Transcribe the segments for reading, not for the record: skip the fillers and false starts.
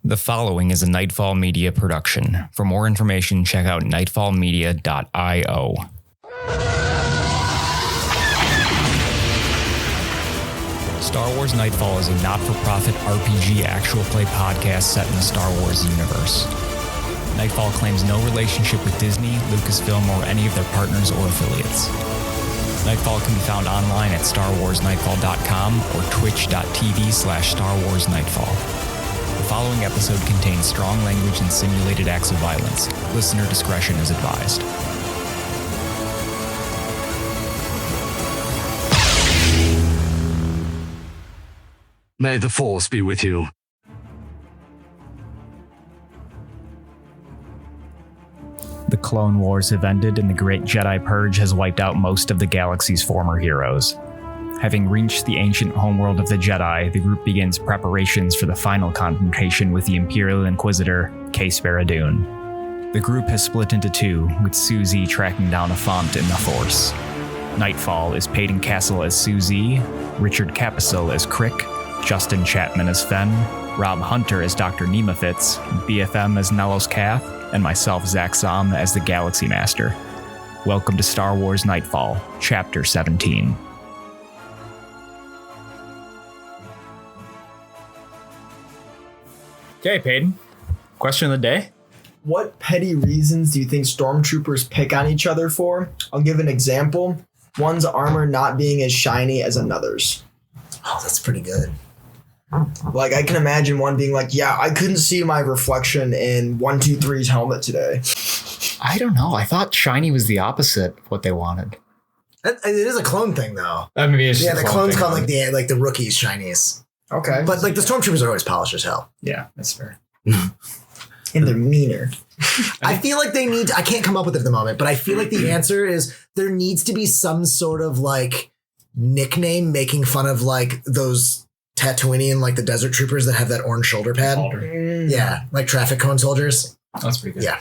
The following is a Nightfall Media production. For more information, check out nightfallmedia.io. Star Wars Nightfall is a not-for-profit RPG actual play podcast set in the Star Wars universe. Nightfall claims no relationship with Disney, Lucasfilm, or any of their partners or affiliates. Nightfall can be found online at starwarsnightfall.com or twitch.tv/StarWarsNightfall. The following episode contains strong language and simulated acts of violence. Listener discretion is advised. May the Force be with you. The Clone Wars have ended and the Great Jedi Purge has wiped out most of the galaxy's former heroes. Having reached the ancient homeworld of the Jedi, the group begins preparations for the final confrontation with the Imperial Inquisitor, Kayce Beradun. The group has split into two, with Syu Zee tracking down a font in the Force. Nightfall is Peyton Castle as Syu Zee, Richard Capicel as Crick, Justin Chapman as Fen, Rob Hunter as Dr. Nemafitz, BFM as Nellos Cath, and myself, Zach Som, as the Galaxy Master. Welcome to Star Wars Nightfall, Chapter 17. Okay, Peyton. Question of the day. What petty reasons do you think stormtroopers pick on each other for? I'll give an example. One's armor not being as shiny as another's. Oh, that's pretty good. Like, I can imagine one being like, yeah, I couldn't see my reflection in 123's helmet today. I don't know. I thought shiny was the opposite of what they wanted. It is a clone thing, though. I mean, it's the clones call like the rookies shinies. Okay. But like the stormtroopers are always polished as hell. Yeah, that's fair. And they're meaner. I feel like they need I can't come up with it at the moment, but I feel like the answer is there needs to be some sort of like nickname making fun of like those Tatooinean, like the desert troopers that have that orange shoulder pad. Yeah, like traffic cone soldiers. That's pretty good. Yeah.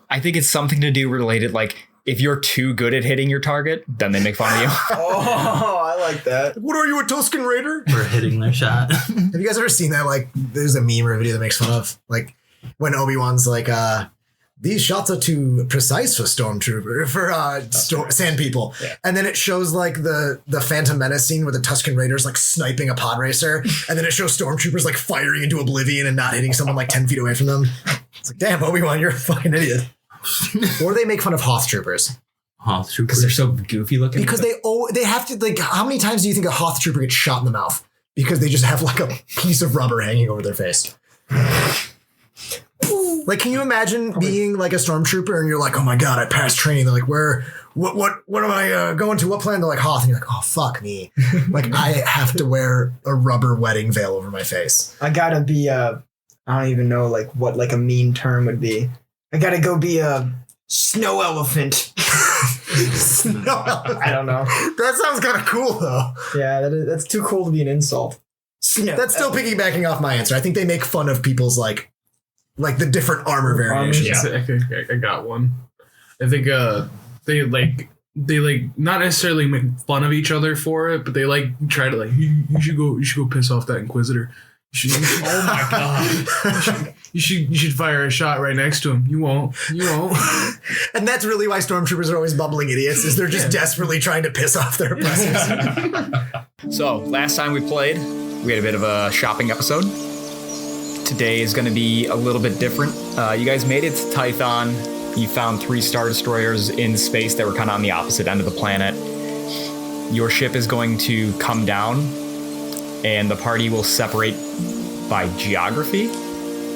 I think it's something to do related, like if you're too good at hitting your target, then they make fun of you. Oh, I like that. What are you, a Tusken Raider? For hitting their shot. Have you guys ever seen that? Like, there's a meme or a video that makes fun of, like, when Obi-Wan's like, these shots are too precise for sand people. Yeah. And then it shows like the Phantom Menace scene where the Tusken Raiders like sniping a pod racer. And then it shows stormtroopers like firing into oblivion and not hitting someone like 10 feet away from them. It's like, damn, Obi-Wan, you're a fucking idiot. Or they make fun of Hoth troopers. Hoth troopers? Because they're so goofy looking. Because they have to, like, how many times do you think a Hoth trooper gets shot in the mouth? Because they just have like a piece of rubber hanging over their face. Like, can you imagine being like a stormtrooper and you're like, oh my God, I passed training. They're like, what am I going to? What plan? They're like, Hoth. And you're like, oh, fuck me. Like, I have to wear a rubber wedding veil over my face. I gotta be I don't even know like what like a mean term would be. I gotta go be a snow elephant. Snow elephant. I don't know. That sounds kind of cool, though. Yeah, that's too cool to be an insult. Snow That's still piggybacking off my answer. I think they make fun of people's like the different armor variations. Yeah, I got one. I think they not necessarily make fun of each other for it, but they like try to like you should go piss off that Inquisitor. Oh my God. You should fire a shot right next to him. You won't. And that's really why stormtroopers are always bumbling idiots, is they're just desperately trying to piss off their oppressors. So, last time we played, we had a bit of a shopping episode. Today is going to be a little bit different. You guys made it to Tython. You found 3 Star Destroyers in space that were kind of on the opposite end of the planet. Your ship is going to come down, and the party will separate by geography.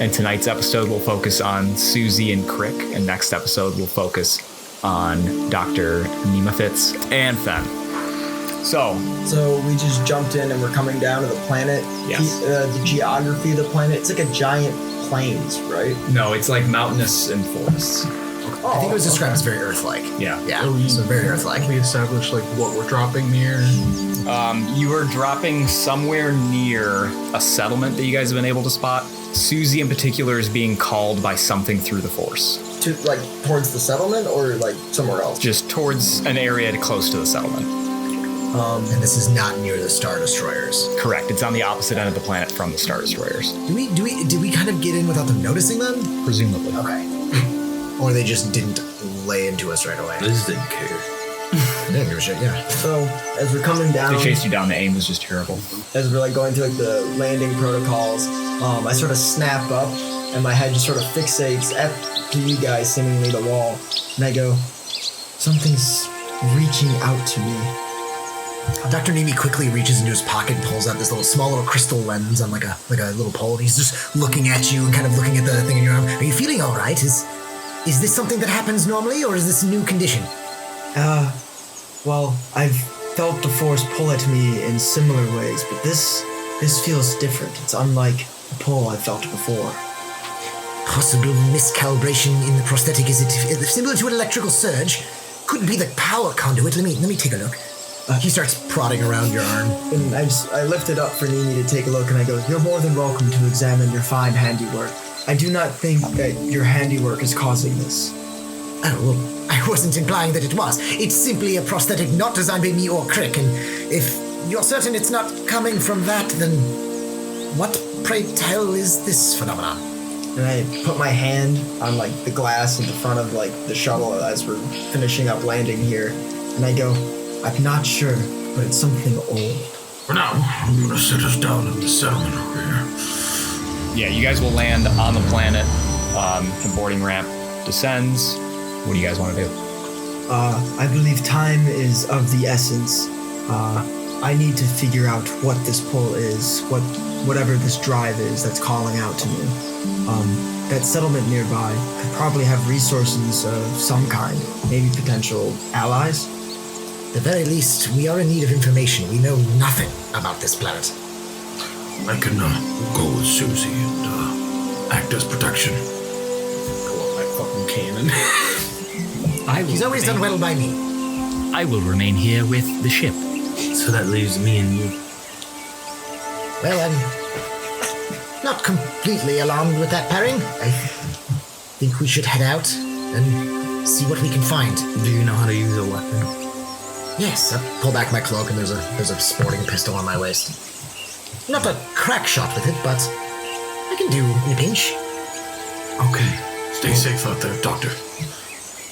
And tonight's episode will focus on Syu Zee and Crick, and next episode will focus on Dr. Nemafitz and Fen. So we just jumped in and we're coming down to the planet. Yes. The geography of the planet, it's like a giant plains, right? No, it's like mountainous and forests. I think it was described as very Earth-like. Yeah. Yeah, so very Earth-like. We established like what we're dropping near. You are dropping somewhere near a settlement that you guys have been able to spot. Syu Zee in particular is being called by something through the Force. To like towards the settlement or like somewhere else? Just towards an area close to the settlement. And this is not near the Star Destroyers. Correct. It's on the opposite end of the planet from the Star Destroyers. Did we kind of get in without them noticing them? Presumably. Okay. Or they just didn't lay into us right away. They just didn't care. They didn't give a shit, yeah. So as we're coming down, They chased you down. The aim was just terrible. as we're like going through like the landing protocols, I sort of snap up and my head just sort of fixates to you guys, seemingly the wall, and I go, something's reaching out to me. Dr. Nemi quickly reaches into his pocket and pulls out this small little crystal lens on like a little pole, and he's just looking at you and kind of looking at the thing in your arm. Are you feeling all right? Is this something that happens normally, or is this a new condition? Well, I've felt the force pull at me in similar ways, but this feels different. It's unlike the pull I felt before. Possible miscalibration in the prosthetic. Is it similar to an electrical surge? Could be the power conduit. Let me take a look. He starts prodding around your arm. And I lift it up for Nini to take a look, and I go, you're more than welcome to examine your fine handiwork. I do not think that your handiwork is causing this. Oh, well, I wasn't implying that it was. It's simply a prosthetic not designed by me or Crick, and if you're certain it's not coming from that, then what, pray tell, is this phenomenon? And I put my hand on like the glass at the front of like the shuttle as we're finishing up landing here, and I go, I'm not sure, but it's something old. For now, I'm gonna sit us down in the settlement over here. Yeah, you guys will land on the planet. The boarding ramp descends. What do you guys want to do? I believe time is of the essence. I need to figure out what this pull is, whatever this drive is that's calling out to me. That settlement nearby could probably have resources of some kind, maybe potential allies. At the very least, we are in need of information. We know nothing about this planet. I can go with Syu Zee and act as protection. Pull up my fucking cannon. He's always done well by me. I will remain here with the ship. So that leaves me and you. Well, I'm not completely alarmed with that pairing. I think we should head out and see what we can find. Do you know how to use a weapon? Yes, I pull back my cloak and there's a sporting pistol on my waist. Not a crack shot with it, but I can do in a pinch. Okay, stay safe out there, Doctor.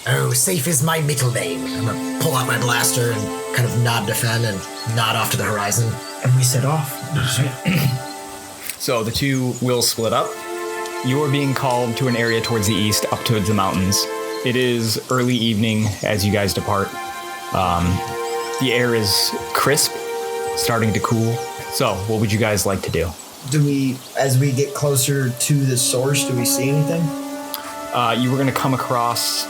Oh, safe is my middle name. I'm gonna pull out my blaster and kind of nod to Fen and nod off to the horizon. And we set off. So the two will split up. You are being called to an area towards the east, up towards the mountains. It is early evening as you guys depart. The air is crisp, starting to cool. So, what would you guys like to do? As we get closer to the source, do we see anything? You were going to come across,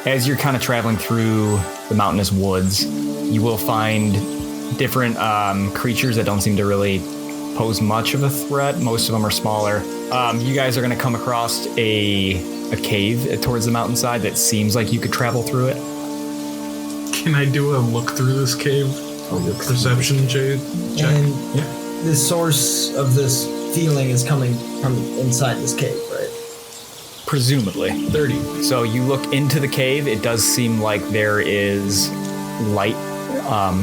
as you're kind of traveling through the mountainous woods, you will find different creatures that don't seem to really pose much of a threat. Most of them are smaller. You guys are going to come across a cave towards the mountainside that seems like you could travel through it. Can I do a look through this cave? Perception check? And the source of this feeling is coming from inside this cave, right? Presumably. 30. So you look into the cave. It does seem like there is light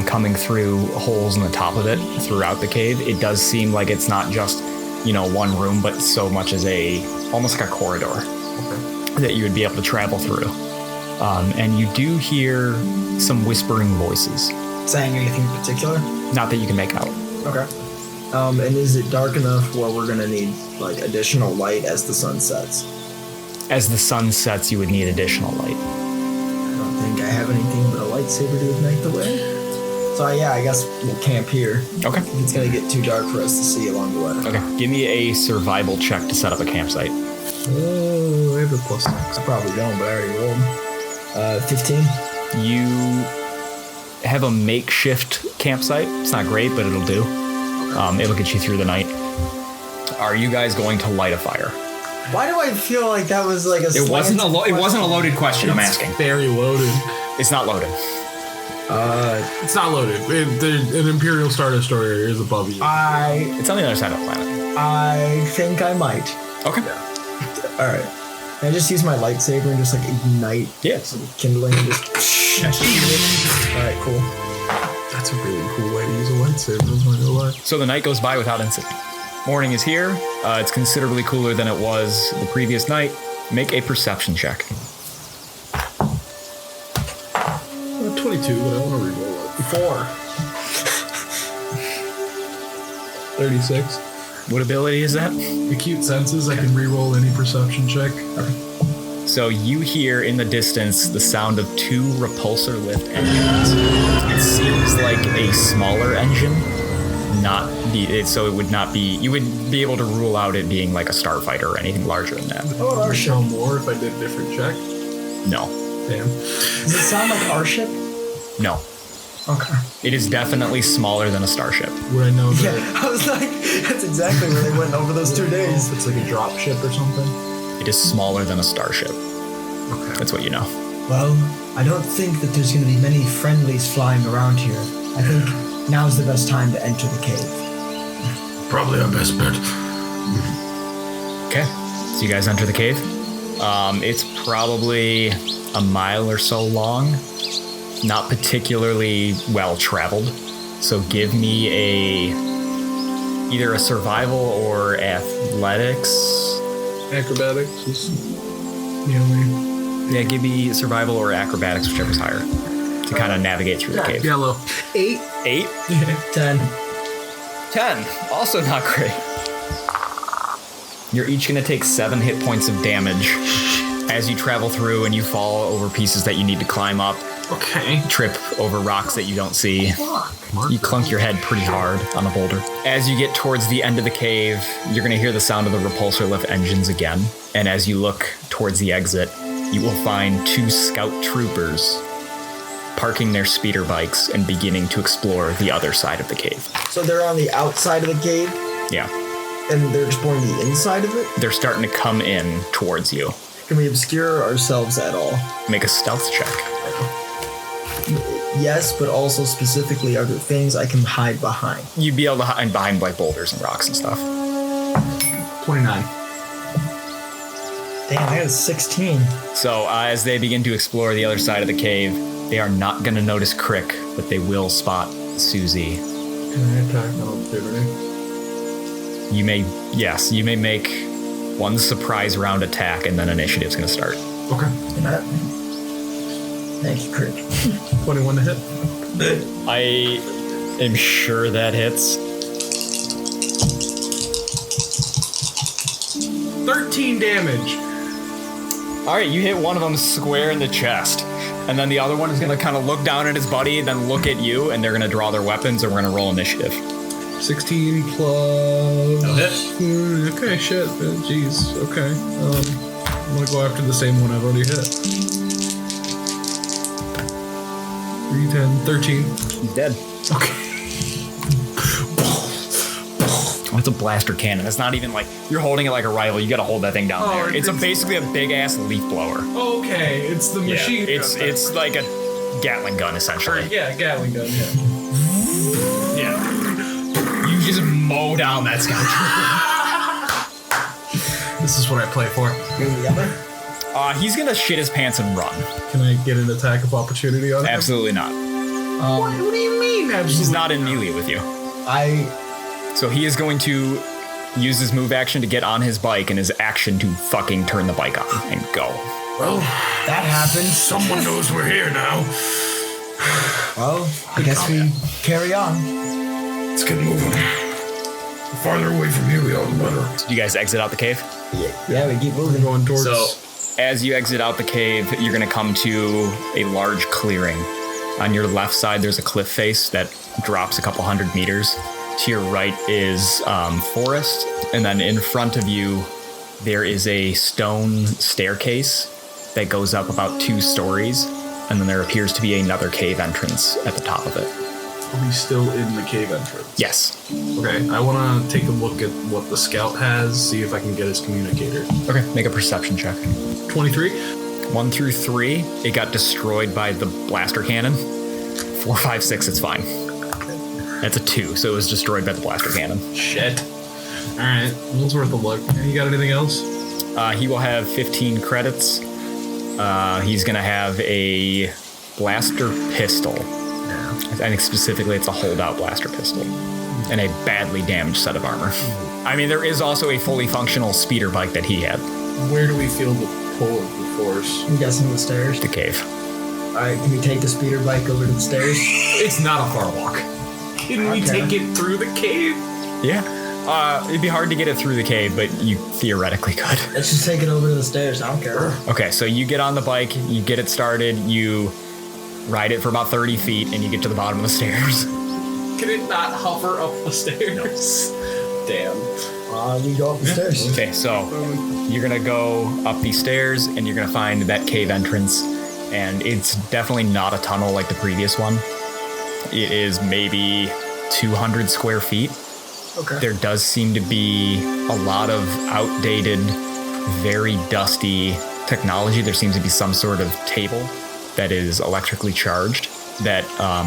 coming through holes in the top of it throughout the cave. It does seem like it's not just, one room, but so much as almost like a corridor that you would be able to travel through. And you do hear some whispering voices. Saying anything in particular? Not that you can make out. Okay. And is it dark enough where we're gonna need like additional light as the sun sets? As the sun sets, you would need additional light. I don't think I have anything but a lightsaber to ignite the way. So I guess we'll camp here. Okay. It's gonna get too dark for us to see along the way. Okay. Give me a survival check to set up a campsite. Oh, I have a +6. I probably don't, but I already rolled. 15. You have a makeshift campsite. It's not great, but it'll do. It'll get you through the night. Are you guys going to light a fire? Why do I feel like that was like a It wasn't a loaded question. I'm asking. Very loaded. It's not loaded. It's not loaded. An Imperial Star Destroyer is above you. It's on the other side of the planet. I think I might. Okay. Alright. Can I just use my lightsaber and just like ignite Yeah. some kindling and just Alright, cool. That's a really cool way to use a lightsaber. I'm not gonna lie. So the night goes by without incident. Morning is here. It's considerably cooler than it was the previous night. Make a perception check. 22, but I want to reroll it. 4. 36. What ability is that? Acute senses. I can reroll any perception check. So you hear in the distance the sound of 2 repulsor lift engines. It seems like a smaller engine, so it would not be. You would be able to rule out it being like a starfighter or anything larger than that. Oh, our show more if I did a different check. No. Damn. Does it sound like our ship? No. Okay. It is definitely smaller than a starship. Would I know that? Yeah, I was like, that's exactly where they went over those 2 days. It's like a drop ship or something. It is smaller than a starship. Okay. That's what you know. Well, I don't think that there's going to be many friendlies flying around here. I think now's the best time to enter the cave. Probably our best bet. Okay. So you guys enter the cave. It's probably a mile or so long. Not particularly well traveled. So give me either a survival or athletics. Acrobatics is the only. Yeah, give me survival or acrobatics, whichever's higher, to kind of navigate through the cave. Yellow. 8. 8? 10. 10. Also not great. You're each going to take 7 hit points of damage as you travel through and you fall over pieces that you need to climb up. Okay. Trip over rocks that you don't see. You clunk your head pretty hard on a boulder. As you get towards the end of the cave, you're going to hear the sound of the repulsor lift engines again. And as you look towards the exit, you will find 2 scout troopers parking their speeder bikes and beginning to explore the other side of the cave. So they're on the outside of the cave, Yeah, and they're exploring the inside of it? they're starting to come in towards you. Can we obscure ourselves at all? Make a stealth check. Yes, but also specifically, are there things I can hide behind? You'd be able to hide behind like boulders and rocks and stuff. 29. Damn, I got a 16. So as they begin to explore the other side of the cave, they are not going to notice Crick, but they will spot Syu Zee. Can I attack an opportunity? You may make one surprise round attack, and then initiative's going to start. Okay. Thank you, Crick. 21 to hit. I am sure that hits. 13 damage. All right, you hit one of them square in the chest, and then the other one is going to kind of look down at his buddy, then look at you, and they're going to draw their weapons, and we're going to roll initiative. 16 plus. No hit. Okay, shit. Jeez. Okay. I'm gonna go after the same one I've already hit. 3, 10, 13. He's dead. Okay. It's a blaster cannon. It's not even like you're holding it like a rifle. You got to hold that thing down there. It's basically a big ass leaf blower. Okay, it's the machine gun. It's like a Gatling gun essentially. Yeah, Gatling gun, yeah. Yeah. You just mow down that scout. This is what I play for. He's gonna shit his pants and run. Can I get an attack of opportunity on him? Absolutely not. What do you mean, absolutely? He's not in melee with you. So he is going to use his move action to get on his bike and his action to fucking turn the bike on and go. Well, That happened. someone knows we're here now. Well, I guess we carry on. Let's get moving. The farther away from here we are, the better. Did you guys exit out the cave? Yeah, we keep moving. Going towards. So, as you exit out the cave, you're going to come to a large clearing. On your left side, there's a cliff face that drops a couple hundred meters. To your right is forest, and then in front of you, there is a stone staircase that goes up about 2 stories, and then there appears to be another cave entrance at the top of it. Are we still in the cave entrance? Yes. Okay, I want to take a look at what the scout has, see if I can get his communicator. Okay, make a perception check. 23? 1 through 3, it got destroyed by the blaster cannon. 4, 5, 6, it's fine. That's a 2, so it was destroyed by the blaster cannon. Shit. Alright, well, it's worth a look. You got anything else? He will have 15 credits. He's going to have a blaster pistol. I think specifically it's a holdout blaster pistol and a badly damaged set of armor. I mean, there is also a fully functional speeder bike that he had. Where do we feel the pull of the force? I'm guessing the stairs. The cave. All right, can we take the speeder bike over to the stairs? It's not a far walk. Can we take it through the cave? Yeah. It'd be hard to get it through the cave, but you theoretically could. Let's just take it over to the stairs. I don't care. Okay, so you get on the bike, you get it started, you ride it for about 30 feet, and you get to the bottom of the stairs. Can it not hover up the stairs? Damn. We go up the stairs. Okay, so you're gonna go up these stairs, and you're gonna find that cave entrance, and it's definitely not a tunnel like the previous one. It is maybe 200 square feet. Okay. There does seem to be a lot of outdated, very dusty technology. There seems to be some sort of table that is electrically charged that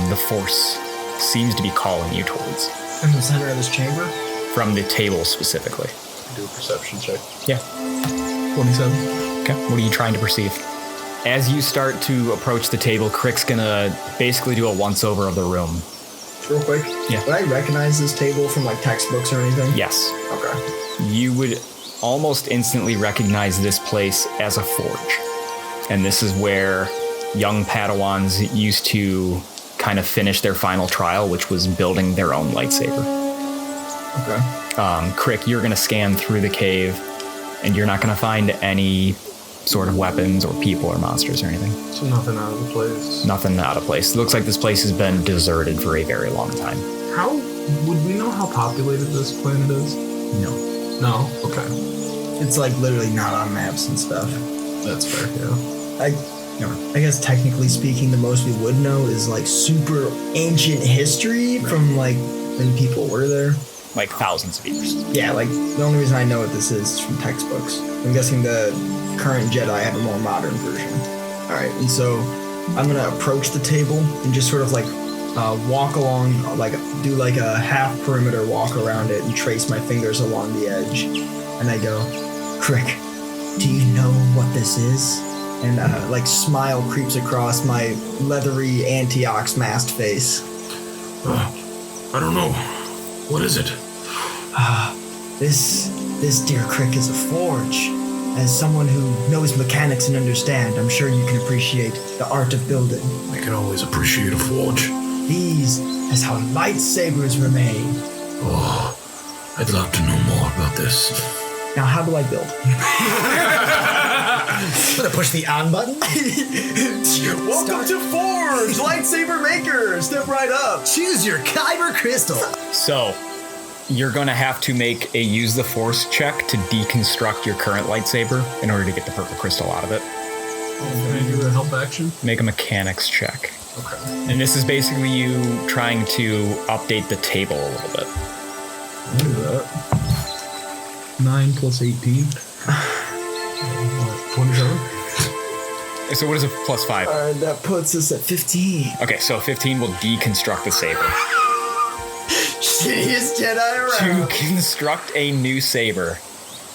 the force seems to be calling you towards. In the center of this chamber? From the table specifically. Do a perception check. Yeah. 27. Okay. What are you trying to perceive? As you start to approach the table, Crick's gonna basically do a once-over of the room. Real quick. Yeah. Would I recognize this table from like textbooks or anything? Yes. Okay. You would almost instantly recognize this place as a forge. And this is where young Padawans used to kind of finish their final trial, which was building their own lightsaber. Okay. Crick, you're going to scan through the cave, and you're not going to find any sort of weapons or people or monsters or anything. So nothing out of the place. Nothing out of place. It looks like this place has been deserted for a very long time. How would we know how populated this planet is? No. No? Okay. It's like literally not on maps and stuff. That's fair, yeah. I guess technically speaking, the most we would know is like super ancient history from like when people were there. Like thousands of years. Yeah, like the only reason I know what this is from textbooks. I'm guessing the current Jedi have a more modern version. All right, and so I'm gonna approach the table and just sort of like walk along, like do like a half perimeter walk around it and trace my fingers along the edge. And I go, Crick, do you know what this is? And like smile creeps across my leathery Antiox masked face. I don't know. What is it? This dear Crick is a forge. As someone who knows mechanics and understand, I'm sure you can appreciate the art of building. I can always appreciate a forge. These is how lightsabers were made. Oh, I'd love to know more about this. Now, how do I build? I'm gonna push the on button. Welcome to Forge, lightsaber maker. Step right up. Choose your kyber crystal. So, you're going to have to make a use the force check to deconstruct your current lightsaber in order to get the purple crystal out of it. Can I do a help action? Make a mechanics check. Okay. And this is basically you trying to update the table a little bit. I'll do that. 9 plus 18. 27. So what is a plus 5? That puts us at 15. Okay, so 15 will deconstruct the saber. Shittiest Jedi To around. construct a new saber,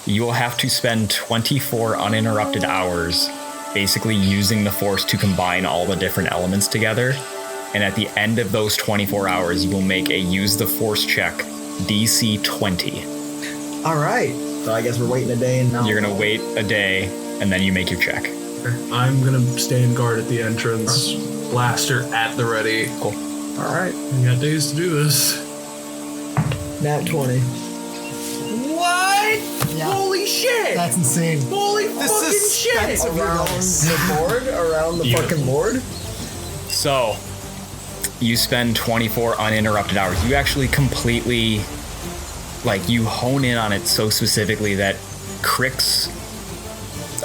you will have to spend 24 uninterrupted hours basically using the force to combine all the different elements together. And at the end of those 24 hours, you will make a use the force check DC 20. All right. So I guess we're waiting a day and now. You're going to wait a day, and then you make your check. I'm gonna stand guard at the entrance. Blaster at the ready. Cool. All right. We got days to do this. Nat 20. What? Yeah. Holy shit! That's insane. Holy fucking shit! Around the board? Around the fucking board? So, you spend 24 uninterrupted hours. You actually completely, like, you hone in on it so specifically that Crick's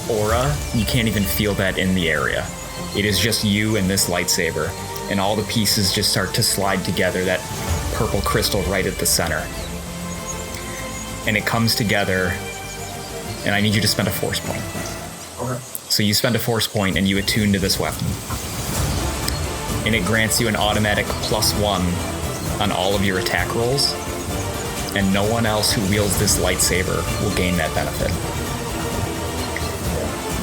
aura, you can't even feel that in the area. It is just you and this lightsaber, and all the pieces just start to slide together, that purple crystal right at the center. And it comes together, and I need you to spend a force point. Okay. So you spend a force point and you attune to this weapon. And it grants you an automatic +1 on all of your attack rolls, and no one else who wields this lightsaber will gain that benefit.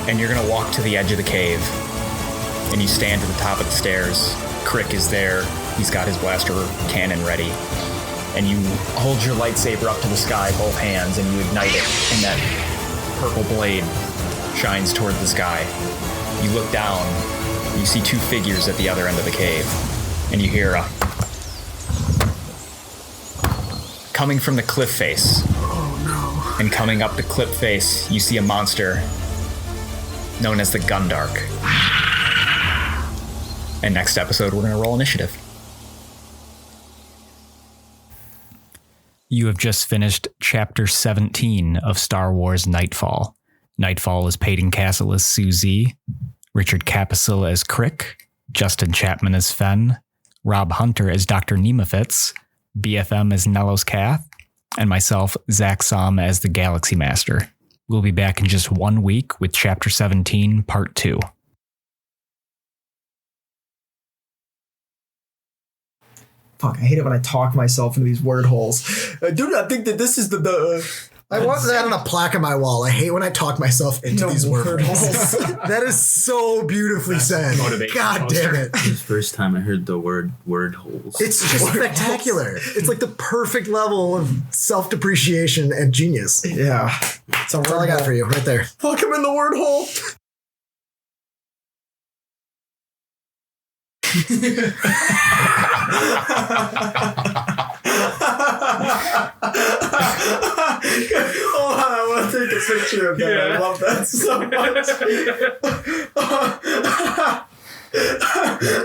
And you're gonna walk to the edge of the cave, and you stand at the top of the stairs. Crick is there, He's got his blaster cannon ready. And you hold your lightsaber up to the sky, both hands, and you ignite it, and that purple blade shines toward the sky. You look down, you see two figures at the other end of the cave, and you hear a... Coming from the cliff face. Oh no. And coming up the cliff face, you see a monster known as the Gundark. And next episode, we're going to roll initiative. You have just finished Chapter 17 of Star Wars Nightfall. Nightfall is Peyton Castle as Syu Zee, Richard Capicil as Crick, Justin Chapman as Fen, Rob Hunter as Dr. Nemefitz, BFM as Nellos Cath, and myself, Zach Som, as the Galaxy Master. We'll be back in just 1 week with Chapter 17, Part 2. Fuck, I hate it when I talk myself into these word holes. I do not think that this is the... I want that on a plaque on my wall. I hate when I talk myself into these word holes. That is so beautifully said. God damn it. It's the first time I heard the word holes. It's just spectacular. It's like the perfect level of self-depreciation and genius. Yeah. That's all I got for you right there. Fuck him in the word hole. Hold on, I want to take a picture of that. Yeah. I love that so much.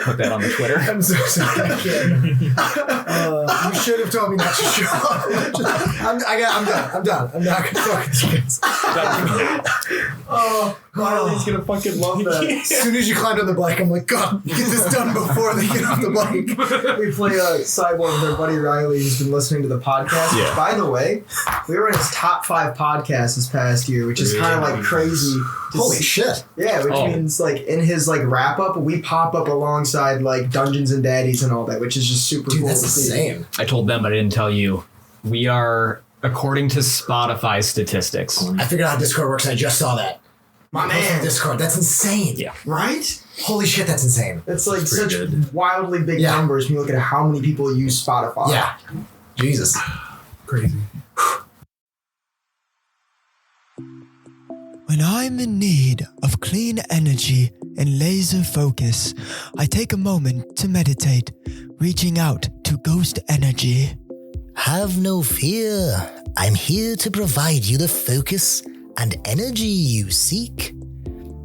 Put that on the Twitter. I'm so sorry. I can't. You should have told me not to show up. I'm done. I'm not gonna fuck with you guys. Oh, Marley's gonna fucking love that. As soon as you climbed on the bike, I'm like, God, get this done before they get off the bike. We play Cyborg with our buddy Riley, who's been listening to the podcast. Yeah. Which, by the way, we were in his top 5 podcasts this past year, which is kind of like crazy. Holy shit. Yeah, which means like in his like wrap up, we pop up alongside like Dungeons and Daddies and all that, which is just super Dude, cool. that's to see. insane. I told them, but I didn't tell you. We are, according to Spotify statistics. I figured out how Discord works and I just saw that. My man. Discord, that's insane. Yeah. Right? Holy shit, that's insane. It's like That's pretty such good. wildly big numbers when you look at how many people use Spotify. Yeah. Jesus. Crazy. When I'm in need of clean energy and laser focus, I take a moment to meditate, reaching out to ghost energy. Have no fear. I'm here to provide you the focus and energy you seek.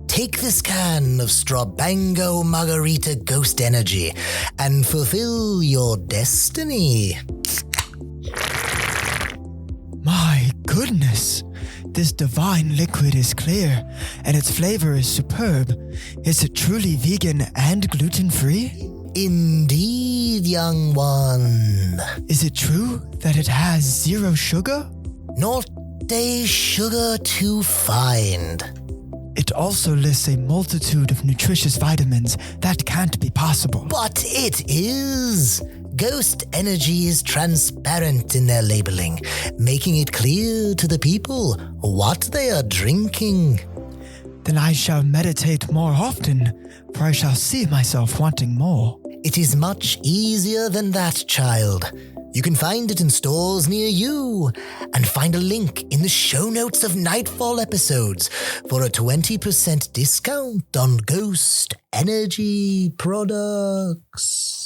Take this can of Strabango Margarita Ghost Energy and fulfill your destiny. My goodness, this divine liquid is clear, and its flavor is superb. Is it truly vegan and gluten-free? Indeed, young one. Is it true that it has 0 sugar? Not a sugar to find. It also lists a multitude of nutritious vitamins. That can't be possible. But it is. Ghost Energy is transparent in their labeling, making it clear to the people what they are drinking. Then I shall meditate more often, for I shall see myself wanting more. It is much easier than that, child. You can find it in stores near you, and find a link in the show notes of Nightfall episodes for a 20% discount on Ghost Energy products.